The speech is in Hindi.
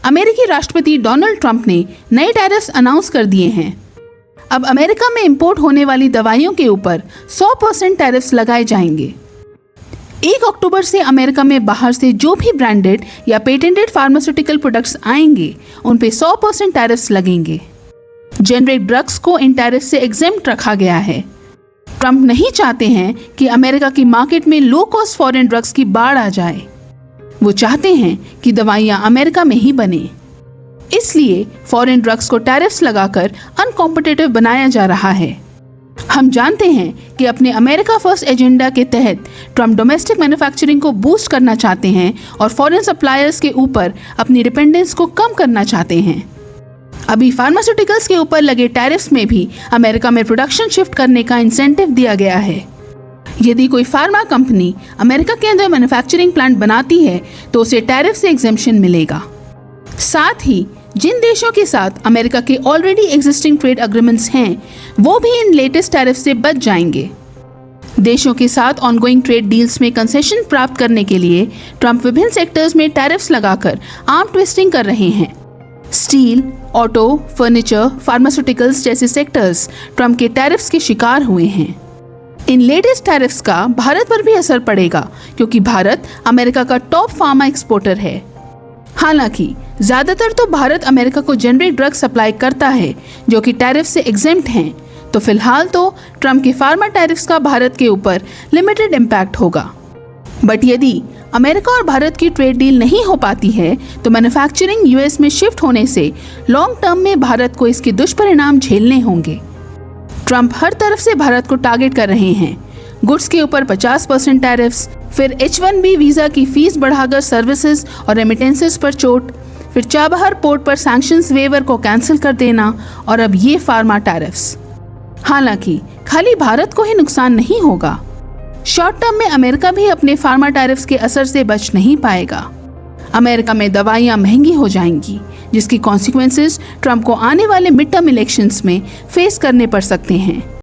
अमेरिकी राष्ट्रपति डोनाल्ड ट्रंप ने नए टैरिफ्स अनाउंस कर दिए हैं। अब अमेरिका में इंपोर्ट होने वाली दवाइयों के ऊपर 100% टैरिफ्स लगाए जाएंगे। 1 अक्टूबर से अमेरिका में बाहर से जो भी ब्रांडेड या पेटेंटेड फार्मास्यूटिकल प्रोडक्ट्स आएंगे उन पे 100% टैरिफ्स लगेंगे। जेनरिक ड्रग्स को इन टैरिफ से एग्जेम्प्ट रखा गया है। ट्रंप नहीं चाहते हैं कि अमेरिका की मार्केट में लो कॉस्ट फॉरेन ड्रग्स की बाढ़ आ जाए। वो चाहते हैं कि दवाइयां अमेरिका में ही बने। इसलिए फॉरेन ड्रग्स को टैरिफ्स लगाकर अनकॉम्पिटिटिव बनाया जा रहा है। हम जानते हैं कि अपने अमेरिका फर्स्ट एजेंडा के तहत ट्रंप डोमेस्टिक मैन्युफैक्चरिंग को बूस्ट करना चाहते हैं और फॉरेन सप्लायर्स के ऊपर अपनी डिपेंडेंस को कम करना चाहते हैं। अभी फार्मास्यूटिकल्स के ऊपर लगे टैरिफ्स में भी अमेरिका में प्रोडक्शन शिफ्ट करने का इंसेंटिव दिया गया है। यदि कोई फार्मा कंपनी अमेरिका के अंदर मैन्युफैक्चरिंग प्लांट बनाती है तो उसे टैरिफ से एग्जेम्पशन मिलेगा। साथ ही जिन देशों के साथ अमेरिका के ऑलरेडी एग्जिस्टिंग ट्रेड एग्रीमेंट्स हैं वो भी इन लेटेस्ट टैरिफ से बच जाएंगे। देशों के साथ ऑनगोइंग ट्रेड डील्स में कंसेशन प्राप्त करने के लिए ट्रंप विभिन्न सेक्टर्स में टैरिफ्स लगाकर आर्म ट्विस्टिंग कर रहे हैं। स्टील, ऑटो, फर्नीचर, फार्मास्यूटिकल्स जैसे सेक्टर्स ट्रंप के टैरिफ्स के शिकार हुए हैं। इन लेटेस्ट टैरिफ्स का भारत पर भी असर पड़ेगा क्योंकि भारत अमेरिका का टॉप फार्मा एक्सपोर्टर है। हालांकि ज्यादातर तो भारत अमेरिका को जेनरिक ड्रग सप्लाई करता है जो कि टैरिफ से एग्जेम्प्ट हैं, तो फिलहाल तो ट्रंप के फार्मा टैरिफ्स का भारत के ऊपर लिमिटेड इम्पैक्ट होगा। बट यदि अमेरिका और भारत की ट्रेड डील नहीं हो पाती है तो मैन्युफैक्चरिंग यूएस में शिफ्ट होने से लॉन्ग टर्म में भारत को इसके दुष्परिणाम झेलने होंगे। ट्रंप हर तरफ से भारत को टारगेट कर रहे हैं। गुड्स के ऊपर 50% टैरिफ्स, फिर H1B वीजा की फीस बढ़ाकर सर्विसेज और रेमिटेंसेस पर चोट, फिर चाबहार पोर्ट पर सैंक्शंस वेवर को कैंसिल कर देना और अब ये फार्मा टैरिफ्स। हालांकि खाली भारत को ही नुकसान नहीं होगा। शॉर्ट टर्म में अमेरिका भी अपने फार्मा टैरिफ्स के असर से बच नहीं पाएगा। अमेरिका में दवाइयां महंगी हो जाएंगी जिसकी कॉन्सिक्वेंसेस ट्रंप को आने वाले मिड टर्म इलेक्शंस में फेस करने पड़ सकते हैं।